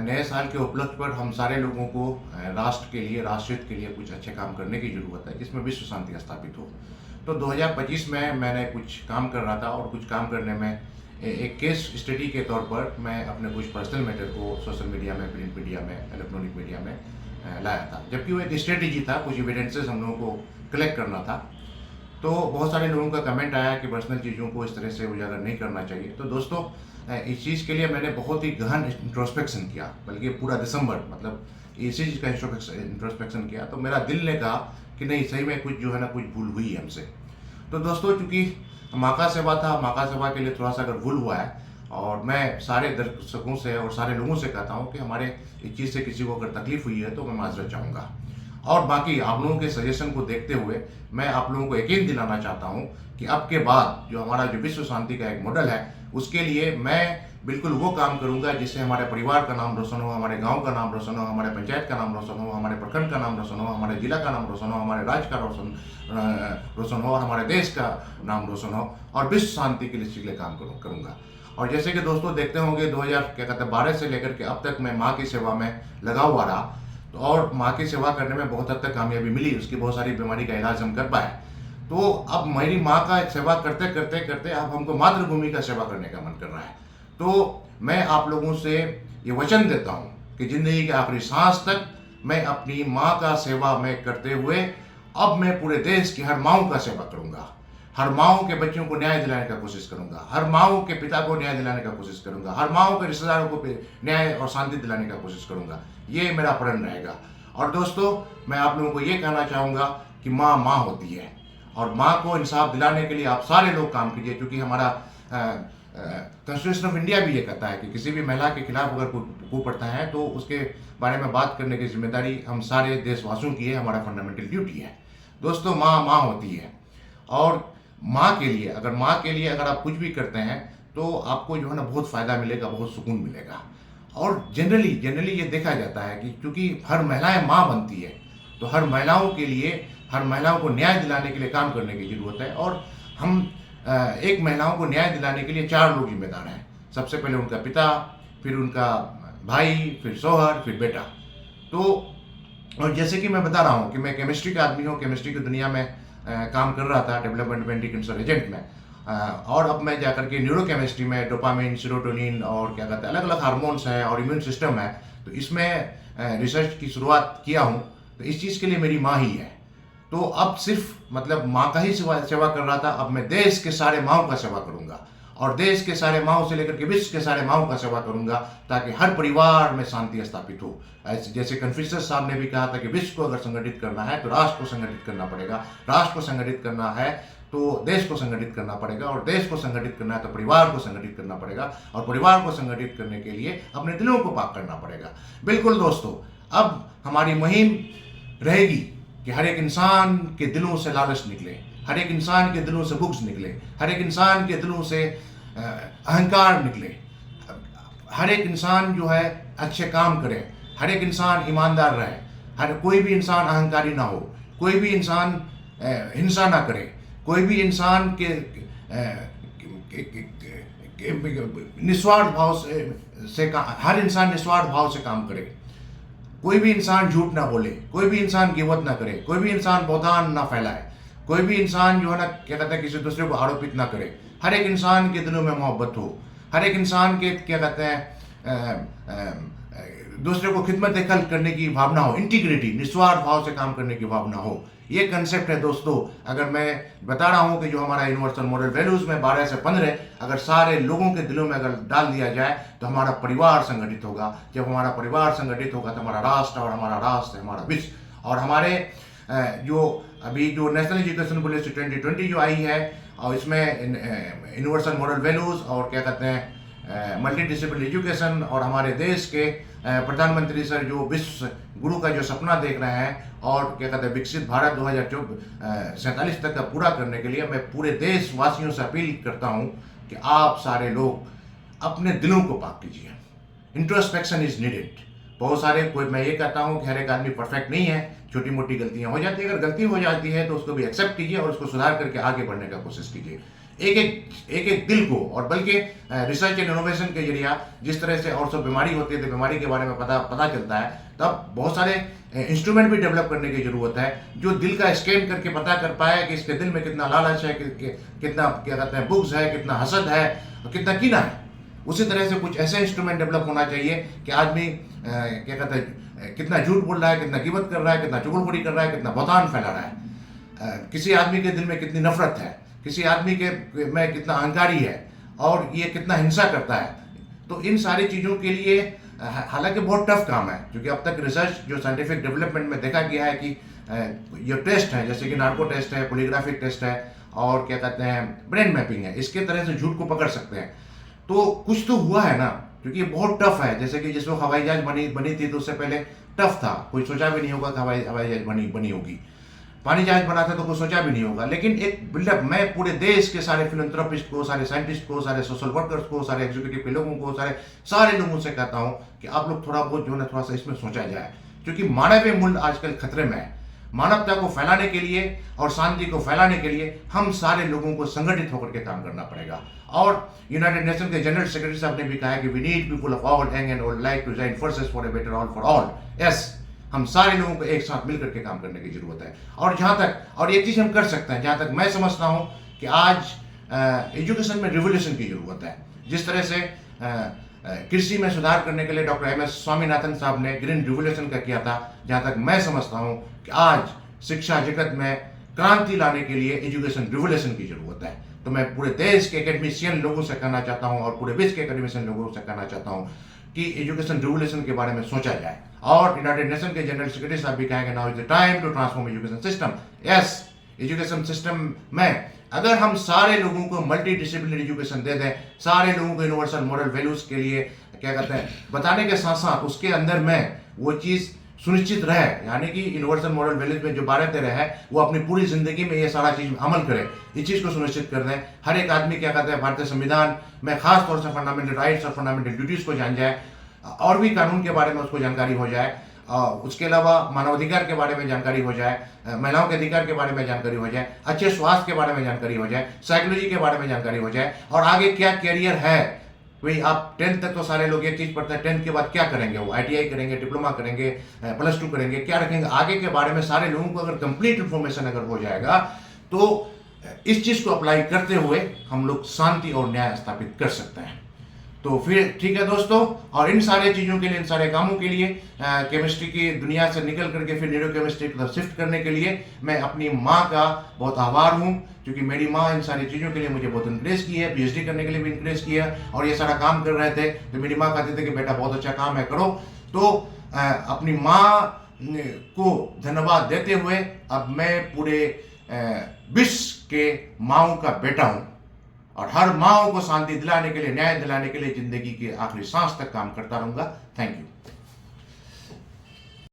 नए साल के उपलक्ष्य पर हम सारे लोगों को राष्ट्र के लिए, राष्ट्रहित के लिए कुछ अच्छे काम करने की ज़रूरत है, जिसमें विश्व शांति स्थापित हो। तो 2025 में मैंने कुछ काम कर रहा था और कुछ काम करने में एक केस स्टडी के तौर पर मैं अपने कुछ पर्सनल मैटर को सोशल मीडिया में, प्रिंट मीडिया में, इलेक्ट्रॉनिक मीडिया में लाया था। जबकि वो एक स्ट्रेटेजी था, कुछ एविडेंसेस हम लोगों को कलेक्ट करना था। तो बहुत सारे लोगों का कमेंट आया कि पर्सनल चीज़ों को इस तरह से उजागर नहीं करना चाहिए। तो दोस्तों, इस चीज़ के लिए मैंने बहुत ही गहन इंट्रोस्पेक्शन किया, बल्कि पूरा दिसंबर मतलब इसी चीज़ का इंट्रोस्पेक्शन किया। तो मेरा दिल ने कहा कि नहीं, सही में कुछ जो है ना, कुछ भूल हुई है हमसे। तो दोस्तों, चूँकि माँ का सेवा था, माँ का सेवा के लिए थोड़ा सा अगर भूल हुआ है, और मैं सारे दर्शकों से और सारे लोगों से कहता हूँ कि हमारे इस चीज़ से किसी को अगर तकलीफ हुई है तो मैं माजरत चाहूँगा। और बाकी आप लोगों के सजेशन को देखते हुए मैं आप लोगों को यकीन दिलाना चाहता हूँ कि अब के बाद जो हमारा जो विश्व शांति का एक मॉडल है, उसके लिए मैं बिल्कुल वो काम करूंगा जिससे हमारे परिवार का नाम रोशन हो, हमारे गांव का नाम रोशन हो, हमारे पंचायत का नाम रोशन हो, हमारे प्रखंड का नाम रोशन हो, हमारे जिला का नाम रोशन हो, हमारे राज्य का रोशन हो, और हमारे देश का नाम रोशन हो, और विश्व शांति के लिए काम करूँगा। और जैसे कि दोस्तों देखते होंगे 2012 से लेकर के अब तक मैं माँ की सेवा में लगा हुआ रहा, तो और माँ की सेवा करने में बहुत हद तक कामयाबी मिली, उसकी बहुत सारी बीमारी का इलाज हम कर पाए। तो अब मेरी माँ का सेवा करते करते करते अब हमको मातृभूमि का सेवा करने का मन कर रहा है। तो मैं आप लोगों से ये वचन देता हूँ कि ज़िंदगी के आखिरी सांस तक मैं अपनी माँ का सेवा में करते हुए अब मैं पूरे देश की हर माँओं का सेवा करूँगा, हर माँओं के बच्चों को न्याय दिलाने का कोशिश करूँगा, हर माँओं के पिता को न्याय दिलाने का कोशिश करूँगा, हर माँओं के रिश्तेदारों को न्याय और शांति दिलाने का कोशिश करूँगा। ये मेरा प्रण रहेगा। और दोस्तों, मैं आप लोगों को ये कहना चाहूँगा कि माँ माँ होती है, और माँ को इंसाफ दिलाने के लिए आप सारे लोग काम कीजिए, क्योंकि हमारा कॉन्स्टिट्यूशन ऑफ इंडिया भी ये कहता है कि किसी भी महिला के खिलाफ अगर कुप्रथा है तो उसके बारे में बात करने की जिम्मेदारी हम सारे देशवासियों की है, हमारा फंडामेंटल ड्यूटी है। दोस्तों, माँ माँ होती है, और माँ के लिए अगर आप कुछ भी करते हैं तो आपको जो है ना बहुत फ़ायदा मिलेगा, बहुत सुकून मिलेगा। और जनरली ये देखा जाता है कि क्योंकि हर महिलाएं माँ बनती है, तो हर महिलाओं के लिए, हर महिलाओं को न्याय दिलाने के लिए काम करने की ज़रूरत है। और हम एक महिलाओं को न्याय दिलाने के लिए 4 लोग जिम्मेदार हैं। सबसे पहले उनका पिता, फिर उनका भाई, फिर शौहर, फिर बेटा। तो और जैसे कि मैं बता रहा हूँ कि मैं केमिस्ट्री का आदमी हूँ, केमिस्ट्री की दुनिया में काम कर रहा था, डेवलपमेंट एंटी कैंसर एजेंट में, और अब मैं जाकर के न्यूरोकेमिस्ट्री में डोपामिन, सेरोटोनिन और क्या कहते हैं अलग अलग हार्मोन्स हैं और इम्यून सिस्टम है, तो इसमें रिसर्च की शुरुआत किया हूँ। तो इस चीज़ के लिए मेरी माँ ही है। तो अब सिर्फ मतलब माँ का ही सेवा कर रहा था, अब मैं देश के सारे माँओं का सेवा करूँगा, और देश के सारे माँओं से लेकर के विश्व के सारे माँओं का सेवा करूँगा, ताकि हर परिवार में शांति स्थापित हो। जैसे कन्फ्यूशियस साहब ने भी कहा था कि विश्व को अगर संगठित करना है तो राष्ट्र को संगठित करना पड़ेगा, राष्ट्र को संगठित करना है तो देश को संगठित करना पड़ेगा, और देश को संगठित करना है तो परिवार को संगठित करना पड़ेगा, और परिवार को संगठित करने के लिए अपने दिलों को पाक करना पड़ेगा। बिल्कुल दोस्तों, अब हमारी मुहिम रहेगी कि हर एक इंसान के दिलों से लालच निकले, हर एक इंसान के दिलों से बुग़्ज़ निकले, हर एक इंसान के दिलों से अहंकार निकले, हर एक इंसान जो है अच्छे काम करे, हर एक इंसान ईमानदार रहे, हर कोई भी इंसान अहंकारी ना हो, कोई भी इंसान हिंसा ना करे, कोई भी इंसान के निस्वार्थ भाव से हर इंसान निस्वार्थ भाव से काम करे, कोई भी इंसान झूठ ना बोले, कोई भी इंसान गिबत ना करे, कोई भी इंसान बहतान ना फैलाए, कोई भी इंसान जो है ना क्या कहते हैं किसी दूसरे को आरोपित ना करे, हर एक इंसान के दिलों में मोहब्बत हो, हर एक इंसान के क्या कहते हैं दूसरे को खिदमत खल्क करने की भावना हो, इंटीग्रिटी, निस्वार्थ भाव से काम करने की भावना हो। ये कंसेप्ट है दोस्तों। अगर मैं बता रहा हूँ कि जो हमारा यूनिवर्सल मॉडल वैल्यूज़ में 12 से 15 अगर सारे लोगों के दिलों में अगर डाल दिया जाए तो हमारा परिवार संगठित होगा। जब हमारा परिवार संगठित होगा तो हमारा राष्ट्र, और हमारा राष्ट्र हमारा विश्व। और हमारे जो अभी जो नेशनल एजुकेशन पॉलिसी 2020 जो आई है, और इसमें यूनिवर्सल मॉडल वैल्यूज़ और क्या कहते हैं मल्टी डिसिप्लिनरी एजुकेशन, और हमारे देश के प्रधानमंत्री सर जो विश्व गुरु का जो सपना देख रहे हैं, और क्या कहते हैं विकसित भारत 2047 तक का पूरा करने के लिए मैं पूरे देशवासियों से अपील करता हूं कि आप सारे लोग अपने दिलों को पाक कीजिए। Introspection is needed. बहुत सारे कोई, मैं ये कहता हूँ कि हर एक आदमी परफेक्ट नहीं है, छोटी मोटी गलतियाँ हो जाती है। अगर गलती हो जाती है तो उसको भी एक्सेप्ट कीजिए और उसको सुधार करके आगे बढ़ने का कोशिश कीजिए। एक एक दिल को, और बल्कि रिसर्च एंड इनोवेशन के जरिए जिस तरह से और सब बीमारी होती है तो बीमारी के बारे में पता चलता है, तब बहुत सारे इंस्ट्रूमेंट भी डेवलप करने की जरूरत है जो दिल का स्कैन करके पता कर पाए कि इसके दिल में कितना लालच है, कितना क्या कहते हैं बुग्ज है, कितना हसद है और कितना कीना है। उसी तरह से कुछ ऐसे इंस्ट्रूमेंट डेवलप होना चाहिए कि आदमी क्या कहते हैं कितना झूठ बोल रहा है, कितना गिबत कर रहा है, कितना चुगलखोरी कर रहा है, कितना बहतान फैला रहा है, किसी आदमी के दिल में कितनी नफरत है, किसी आदमी के में कितना अहंकारी है और ये कितना हिंसा करता है। तो इन सारी चीज़ों के लिए हालांकि बहुत टफ काम है, क्योंकि अब तक रिसर्च जो साइंटिफिक डेवलपमेंट में देखा गया है कि ये टेस्ट है, जैसे कि नार्को टेस्ट है, पोलीग्राफिक टेस्ट है और क्या कहते हैं ब्रेन मैपिंग है, इसके तरह से झूठ को पकड़ सकते हैं। तो कुछ तो हुआ है ना, क्योंकि ये बहुत टफ है। जैसे कि जिस वक्त हवाई जहाज बनी थी तो उससे पहले टफ था, कोई सोचा भी नहीं होगा कि हवाई जहाज बनी होगी। पानी जहाज बना था तो कोई सोचा भी नहीं होगा। लेकिन एक बिल्डअप मैं पूरे देश के सारे फिलैंथ्रोपिस्ट को, सारे साइंटिस्ट को, सारे सोशल वर्कर्स को, सारे एग्जीक्यूटिव के लोगों को, सारे लोगों से कहता हूँ कि आप लोग थोड़ा बहुत जो है थोड़ा सा इसमें सोचा जाए, क्योंकि मानवीय मूल्य आजकल खतरे में है। मानवता को फैलाने के लिए और शांति को फैलाने के लिए हम सारे लोगों को संगठित होकर के काम करना पड़ेगा। और यूनाइटेड नेशन के जनरल सेक्रेटरी साहब ने भी कहा है कि we need people of all young and old like to join forces for a better all for all. Yes, हम सारे लोगों को एक साथ मिलकर के काम करने की जरूरत है। और जहां तक और एक चीज हम कर सकते हैं, जहां तक मैं समझता हूं कि आज एजुकेशन में रिवोल्यूशन की जरूरत है। जिस तरह से कृषि में सुधार करने के लिए डॉक्टर एम एस स्वामीनाथन साहब ने ग्रीन रिवोल्यूशन का किया था, जहां तक मैं समझता हूं कि आज शिक्षा जगत में क्रांति लाने के लिए एजुकेशन रिवोल्यूशन की जरूरत है। तो मैं पूरे देश के एकेडमिशियन लोगों से कहना चाहता हूं और पूरे विश्व के एकेडमिशियन लोगों से कहना चाहता हूं कि एजुकेशन रिवोल्यूशन के बारे में सोचा जाए। और यूनाइटेड नेशन के जनरल सेक्रेटरी साहब भी कहेंगे now is the time to transform education system. Yes, education system में अगर हम सारे लोगों को मल्टी डिसिप्लिनरी एजुकेशन दे दें, सारे लोगों को यूनिवर्सल मॉरल वैल्यूज के लिए क्या कहते हैं बताने के साथ साथ उसके अंदर में वो चीज़ सुनिश्चित रहे, यानी कि यूनिवर्सल मॉरल वैल्यूज में जो 12-13 है वो अपनी पूरी जिंदगी में ये सारा चीज अमल करे, इस चीज को सुनिश्चित कर दें। हर एक आदमी क्या कहते हैं भारतीय संविधान में खास तौर से फंडामेंटल राइट्स और फंडामेंटल ड्यूटीज को जान जाए, और भी कानून के बारे में उसको जानकारी हो जाए, उसके अलावा मानवाधिकार के बारे में जानकारी हो जाए, महिलाओं के अधिकार के बारे में जानकारी हो जाए, अच्छे स्वास्थ्य के बारे में जानकारी हो जाए, साइकोलॉजी के बारे में जानकारी हो जाए, और आगे क्या कैरियर है। भाई आप 10th तक तो सारे लोग एक चीज पढ़ते हैं, 10th के बाद क्या करेंगे, वो ITI करेंगे, डिप्लोमा करेंगे, +2 करेंगे, क्या रखेंगे आगे के बारे में सारे लोगों को अगर कंप्लीट इंफॉर्मेशन अगर हो जाएगा तो इस चीज को अप्लाई करते हुए हम लोग शांति और न्याय स्थापित कर सकते हैं। तो फिर ठीक है दोस्तों, और इन सारे चीज़ों के लिए, इन सारे कामों के लिए केमिस्ट्री की दुनिया से निकल करके फिर न्यूरो केमिस्ट्री की तरफ शिफ्ट करने के लिए मैं अपनी माँ का बहुत आभार हूँ, क्योंकि मेरी माँ इन सारी चीज़ों के लिए मुझे बहुत इंकरेज की है, PhD करने के लिए भी इंकरेज किया, और ये सारा काम कर रहे थे तो मेरी माँ कहते थे कि बेटा बहुत अच्छा काम है, करो। तो अपनी माँ को धन्यवाद देते हुए अब मैं पूरे विश्व के माँओं का बेटा हूँ, और हर माँओं को शांति दिलाने के लिए, न्याय दिलाने के लिए जिंदगी के आखिरी सांस तक काम करता रहूंगा। Thank you.